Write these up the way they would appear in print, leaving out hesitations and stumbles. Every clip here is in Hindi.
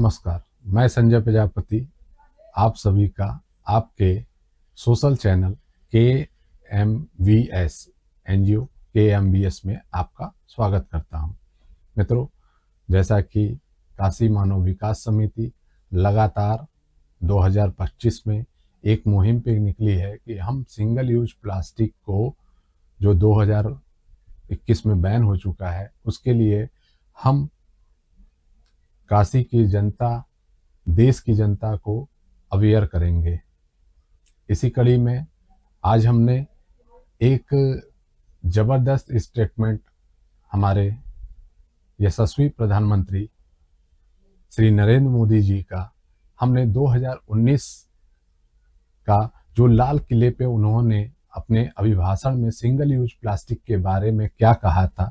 नमस्कार, मैं संजय प्रजापति आप सभी का आपके social channel KMVS NGO KMVS में आपका स्वागत करता हूं। मित्रों, जैसा कि काशी मानव विकास समिति लगातार 2025 में एक मुहिम पे निकली है कि हम सिंगल यूज प्लास्टिक को जो 2021 में बैन हो चुका है उसके लिए हम काशी की जनता, देश की जनता को अवेयर करेंगे। इसी कड़ी में आज हमने एक जबरदस्त स्टेटमेंट हमारे यशस्वी प्रधानमंत्री श्री नरेंद्र मोदी जी का हमने 2019 का जो लाल किले पे उन्होंने अपने अभिभाषण में सिंगल यूज प्लास्टिक के बारे में क्या कहा था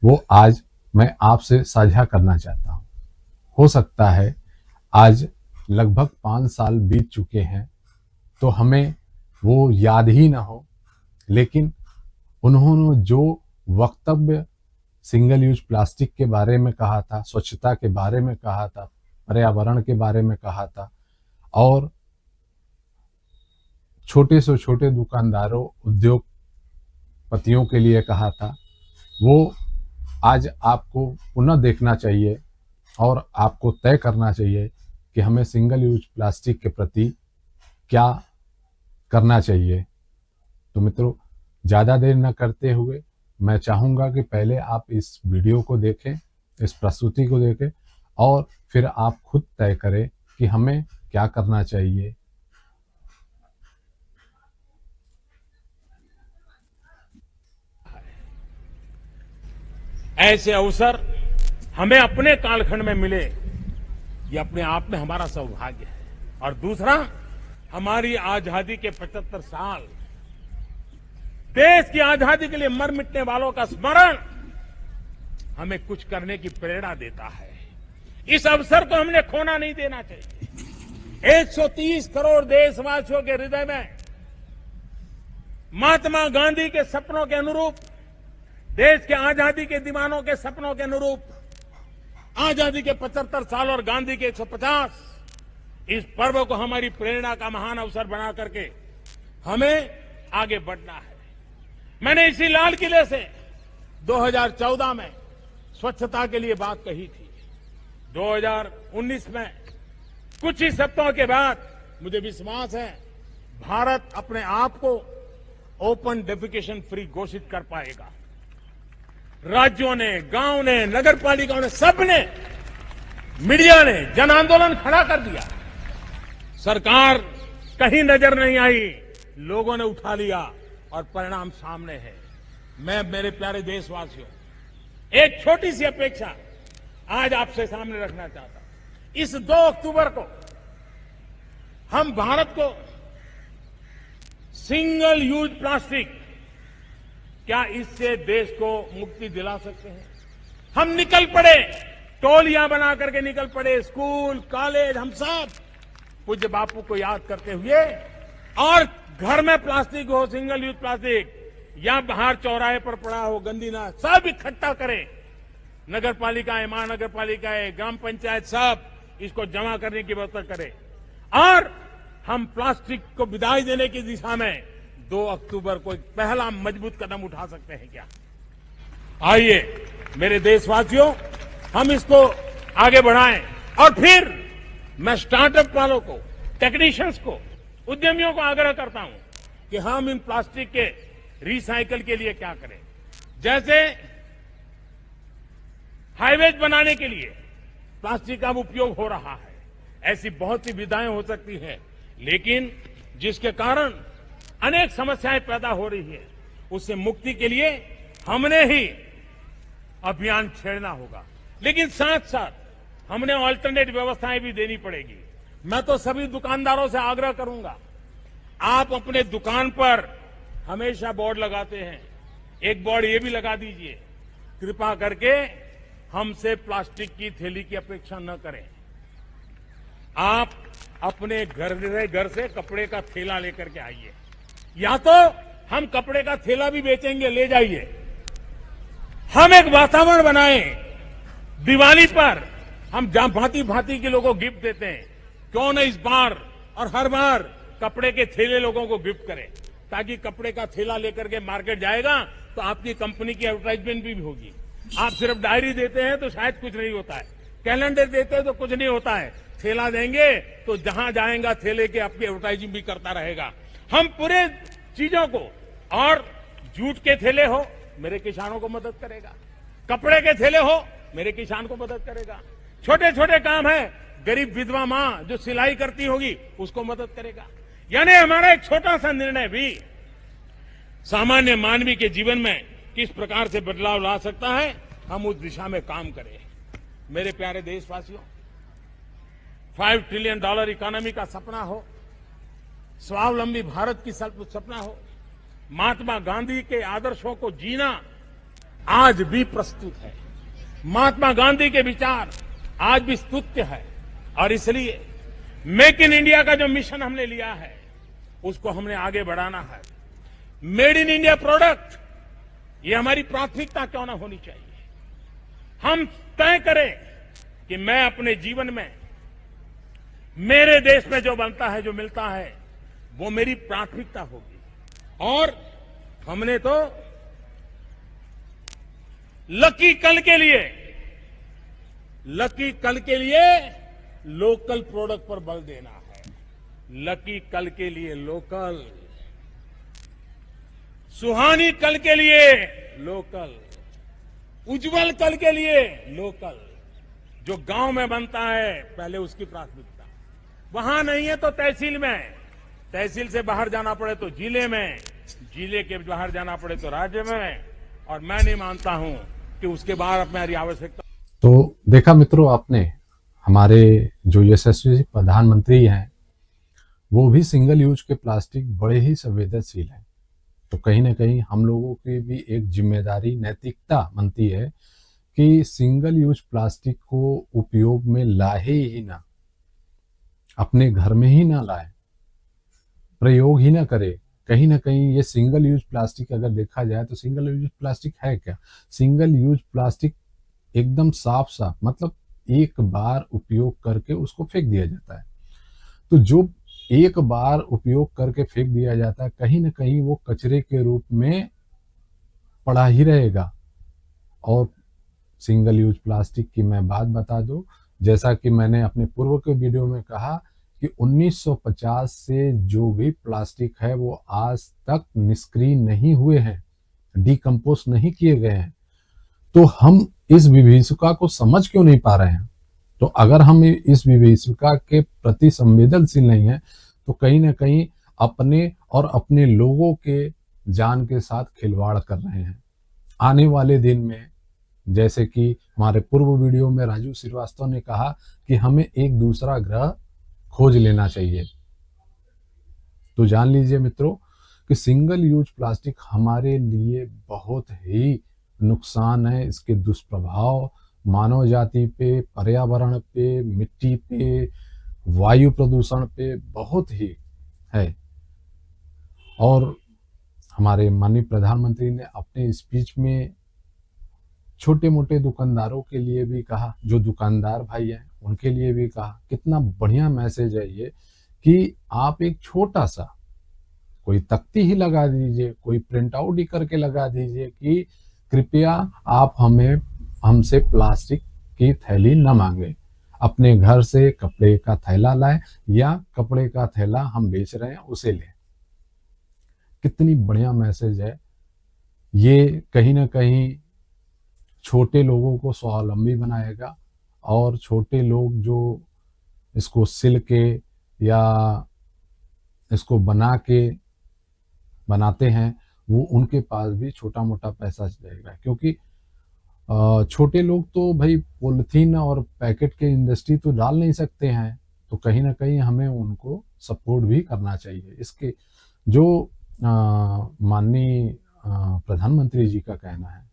वो आज मैं आपसे साझा करना चाहता हूं। हो सकता है आज लगभग 5 साल बीत चुके हैं तो हमें वो याद ही ना हो, लेकिन उन्होंने जो वक्तव्य सिंगल यूज प्लास्टिक के बारे में कहा था, स्वच्छता के बारे में कहा था, पर्यावरण के बारे में कहा था और छोटे से छोटे दुकानदारों, उद्योगपतियों के लिए कहा था, वो आज आपको पुनः देखना चाहिए और आपको तय करना चाहिए कि हमें सिंगल यूज प्लास्टिक के प्रति क्या करना चाहिए। तो मित्रों, ज़्यादा देर न करते हुए मैं चाहूँगा कि पहले आप इस वीडियो को देखें, इस प्रस्तुति को देखें और फिर आप खुद तय करें कि हमें क्या करना चाहिए। ऐसे अवसर हमें अपने कालखंड में मिले, ये अपने आप में हमारा सौभाग्य है। और दूसरा, हमारी आजादी के 75 साल, देश की आजादी के लिए मर मिटने वालों का स्मरण हमें कुछ करने की प्रेरणा देता है। इस अवसर को हमने खोना नहीं देना चाहिए। 130 करोड़ देशवासियों के हृदय में महात्मा गांधी के सपनों के अनुरूप, देश के आजादी के दीवानों के सपनों के अनुरूप आजादी के 75 साल और गांधी के 150, इस पर्व को हमारी प्रेरणा का महान अवसर बना करके हमें आगे बढ़ना है। मैंने इसी लाल किले से 2014 में स्वच्छता के लिए बात कही थी। 2019 में कुछ ही सप्ताहों के बाद मुझे विश्वास है भारत अपने आप को ओपन डेफिकेशन फ्री घोषित कर पाएगा। राज्यों ने, गांव ने, नगर पालिकाओं ने, सबने, मीडिया ने जन आंदोलन खड़ा कर दिया। सरकार कहीं नजर नहीं आई, लोगों ने उठा लिया और परिणाम सामने है। मैं, मेरे प्यारे देशवासियों, एक छोटी सी अपेक्षा आज आपसे सामने रखना चाहता हूं। इस 2 अक्टूबर को हम भारत को सिंगल यूज प्लास्टिक, क्या इससे देश को मुक्ति दिला सकते हैं? हम निकल पड़े, टोलियां बना करके निकल पड़े, स्कूल, कॉलेज, हम सब पूज्य बापू को याद करते हुए, और घर में प्लास्टिक हो, सिंगल यूज प्लास्टिक, या बाहर चौराहे पर पड़ा हो, गंदी ना, सब इकट्ठा करें। नगर पालिकाएं, महानगर पालिकाएं, ग्राम पंचायत, सब इसको जमा करने की व्यवस्था करें और हम प्लास्टिक को विदाई देने की दिशा में 2 अक्टूबर को एक पहला मजबूत कदम उठा सकते हैं क्या? आइए मेरे देशवासियों, हम इसको आगे बढ़ाएं। और फिर मैं स्टार्टअप वालों को, टेक्नीशियंस को, उद्यमियों को आग्रह करता हूं कि हम इन प्लास्टिक के रिसाइकल के लिए क्या करें। जैसे हाईवेज बनाने के लिए प्लास्टिक का उपयोग हो रहा है, ऐसी बहुत सी विधाएं हो सकती हैं, लेकिन जिसके कारण अनेक समस्याएं पैदा हो रही है, उससे मुक्ति के लिए हमने ही अभियान छेड़ना होगा। लेकिन साथ साथ हमने ऑल्टरनेट व्यवस्थाएं भी देनी पड़ेगी। मैं तो सभी दुकानदारों से आग्रह करूंगा, आप अपने दुकान पर हमेशा बोर्ड लगाते हैं, एक बोर्ड ये भी लगा दीजिए, कृपा करके हमसे प्लास्टिक की थैली की अपेक्षा न करें। आप अपने घर से कपड़े का थैला लेकर के आइए, या तो हम कपड़े का थैला भी बेचेंगे, ले जाइए। हम एक वातावरण बनाएं दिवाली पर हम जहां भांति भांति के लोगों को गिफ्ट देते हैं, क्यों न इस बार और हर बार कपड़े के थैले लोगों को गिफ्ट करें, ताकि कपड़े का थैला लेकर के मार्केट जाएगा तो आपकी कंपनी की एडवर्टाइजमेंट भी होगी। आप सिर्फ डायरी देते हैं तो शायद कुछ नहीं होता है, कैलेंडर देते हैं तो कुछ नहीं होता है, थैला देंगे तो जहां जाएगा थैले के आपकी एडवर्टाइजिंग भी करता रहेगा। हम पूरे चीजों को, और जूट के थैले हो मेरे किसानों को मदद करेगा, कपड़े के थैले हो मेरे किसान को मदद करेगा, छोटे छोटे काम है, गरीब विधवा मां जो सिलाई करती होगी उसको मदद करेगा। यानी हमारा एक छोटा सा निर्णय भी सामान्य मानवी के जीवन में किस प्रकार से बदलाव ला सकता है, हम उस दिशा में काम करें। मेरे प्यारे देशवासियों, $5 ट्रिलियन इकोनॉमी का सपना हो, स्वावलंबी भारत की सपना हो, महात्मा गांधी के आदर्शों को जीना आज भी प्रस्तुत है। महात्मा गांधी के विचार आज भी स्तुत्य है, और इसलिए मेक इन इंडिया का जो मिशन हमने लिया है उसको हमने आगे बढ़ाना है। मेड इन इंडिया प्रोडक्ट, ये हमारी प्राथमिकता क्यों ना होनी चाहिए। हम तय करें कि मैं अपने जीवन में मेरे देश में जो बनता है, जो मिलता है, वो मेरी प्राथमिकता होगी। और हमने तो लकी कल के लिए लोकल प्रोडक्ट पर बल देना है। लकी कल के लिए लोकल, सुहानी कल के लिए लोकल, उज्जवल कल के लिए लोकल। जो गांव में बनता है पहले उसकी प्राथमिकता, वहां नहीं है तो तहसील में, तहसील से बाहर जाना पड़े तो जिले में, जिले के बाहर जाना पड़े तो राज्य में, और मैं नहीं मानता हूं कि उसके बाहर हमारी आवश्यकता। तो देखा मित्रों आपने, हमारे जो यशस्वी प्रधानमंत्री हैं वो भी सिंगल यूज के प्लास्टिक बड़े ही संवेदनशील हैं। तो कहीं ना कहीं हम लोगों की भी एक जिम्मेदारी, नैतिकता बनती है कि सिंगल यूज प्लास्टिक को उपयोग में लाए ही ना, अपने घर में ही ना लाए, प्रयोग ही ना करे। कहीं ना कहीं ये सिंगल यूज प्लास्टिक अगर देखा जाए तो सिंगल यूज प्लास्टिक है क्या? सिंगल यूज प्लास्टिक एकदम साफ साफ, मतलब एक बार उपयोग करके उसको फेंक दिया जाता है। तो जो एक बार उपयोग करके फेंक दिया जाता है, कहीं ना कहीं वो कचरे के रूप में पड़ा ही रहेगा। और सिंगल यूज प्लास्टिक की मैं बात बता दूं, जैसा कि मैंने अपने पूर्व के वीडियो में कहा कि 1950 से जो भी प्लास्टिक है वो आज तक निष्क्रिय नहीं हुए हैं, डिकम्पोज नहीं किए गए हैं। तो हम इस विभीषिका को समझ क्यों नहीं पा रहे हैं? तो अगर हम इस विभीषिका के प्रति संवेदनशील नहीं है तो कहीं ना कहीं अपने और अपने लोगों के जान के साथ खिलवाड़ कर रहे हैं। आने वाले दिन में, जैसे कि हमारे पूर्व वीडियो में राजू श्रीवास्तव ने कहा कि हमें एक दूसरा ग्रह खोज लेना चाहिए, तो जान लीजिए मित्रों कि सिंगल यूज प्लास्टिक हमारे लिए बहुत ही नुकसान है। इसके दुष्प्रभाव मानव जाति पे, पर्यावरण पे, मिट्टी पे, वायु प्रदूषण पे बहुत ही है। और हमारे माननीय प्रधानमंत्री ने अपने स्पीच में छोटे मोटे दुकानदारों के लिए भी कहा, जो दुकानदार भाई हैं उनके लिए भी कहा। कितना बढ़िया मैसेज है ये कि आप एक छोटा सा कोई तख्ती ही लगा दीजिए, कोई प्रिंट आउट ही करके लगा दीजिए कि कृपया आप हमसे प्लास्टिक की थैली न मांगे, अपने घर से कपड़े का थैला लाए, या कपड़े का थैला हम बेच रहे हैं उसे लें। कितनी बढ़िया मैसेज है ये। कहीं ना कहीं छोटे लोगों को स्वावलंबी बनाएगा, और छोटे लोग जो इसको सिल के या इसको बनाते हैं वो उनके पास भी छोटा मोटा पैसा जाएगा। क्योंकि छोटे लोग तो भाई पॉलिथीन और पैकेट के इंडस्ट्री तो डाल नहीं सकते हैं, तो कहीं ना कहीं हमें उनको सपोर्ट भी करना चाहिए। इसके जो माननीय प्रधानमंत्री जी का कहना है।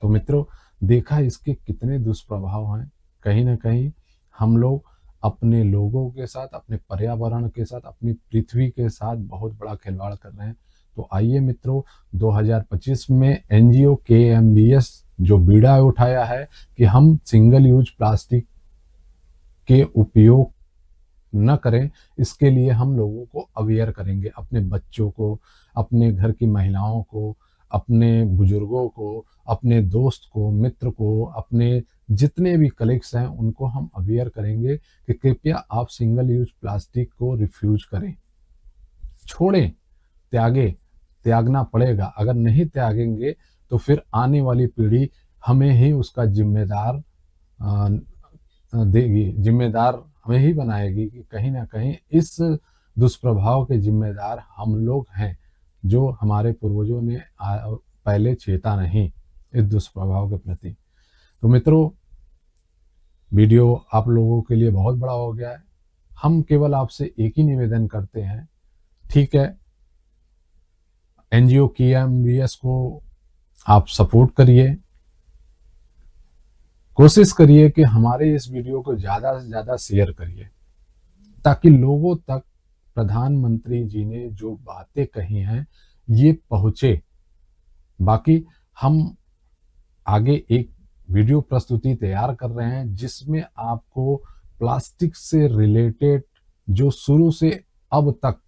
तो मित्रों देखा इसके कितने दुष्प्रभाव हैं। कहीं ना कहीं हम लोग अपने लोगों के साथ, अपने पर्यावरण के साथ, अपनी पृथ्वी के साथ बहुत बड़ा खिलवाड़ कर रहे हैं। तो आइए मित्रों 2025 में NGO KMBS जो बीड़ा उठाया है कि हम सिंगल यूज प्लास्टिक के उपयोग न करें, इसके लिए हम लोगों को अवेयर करेंगे, अपने बच्चों को, अपने घर की महिलाओं को, अपने बुजुर्गों को, अपने दोस्त को, मित्र को, अपने जितने भी कलीग्स हैं उनको हम अवेयर करेंगे कि कृपया आप सिंगल यूज प्लास्टिक को रिफ्यूज करें, छोड़ें, त्यागना पड़ेगा। अगर नहीं त्यागेंगे तो फिर आने वाली पीढ़ी हमें ही उसका जिम्मेदार जिम्मेदार हमें ही बनाएगी कि कहीं ना कहीं इस दुष्प्रभाव के जिम्मेदार हम लोग हैं, जो हमारे पूर्वजों ने पहले चेता नहीं इस दुष्प्रभाव के प्रति। तो मित्रों, वीडियो आप लोगों के लिए बहुत बड़ा हो गया है। हम केवल आपसे एक ही निवेदन करते हैं, ठीक है, एनजीओ KMBS को आप सपोर्ट करिए, कोशिश करिए कि हमारे इस वीडियो को ज़्यादा से ज़्यादा शेयर करिए, ताकि लोगों तक प्रधानमंत्री जी ने जो बातें कही हैं ये पहुंचे। बाकी हम आगे एक वीडियो प्रस्तुति तैयार कर रहे हैं जिसमें आपको प्लास्टिक से रिलेटेड जो शुरू से अब तक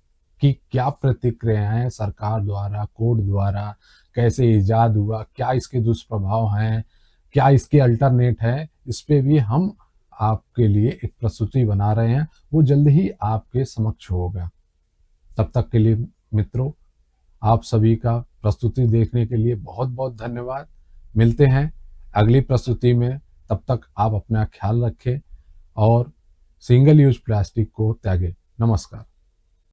की क्या प्रतिक्रियाएं सरकार द्वारा, कोर्ट द्वारा कैसे इजाद हुआ, क्या इसके दुष्प्रभाव हैं, क्या इसके अल्टरनेट है, इस पे भी हम आपके लिए एक प्रस्तुति बना रहे हैं। वो जल्द ही आपके समक्ष होगा। तब तक के लिए मित्रों, आप सभी का प्रस्तुति देखने के लिए बहुत बहुत धन्यवाद। मिलते हैं अगली प्रस्तुति में, तब तक आप अपना ख्याल रखें और सिंगल यूज प्लास्टिक को त्यागें। नमस्कार।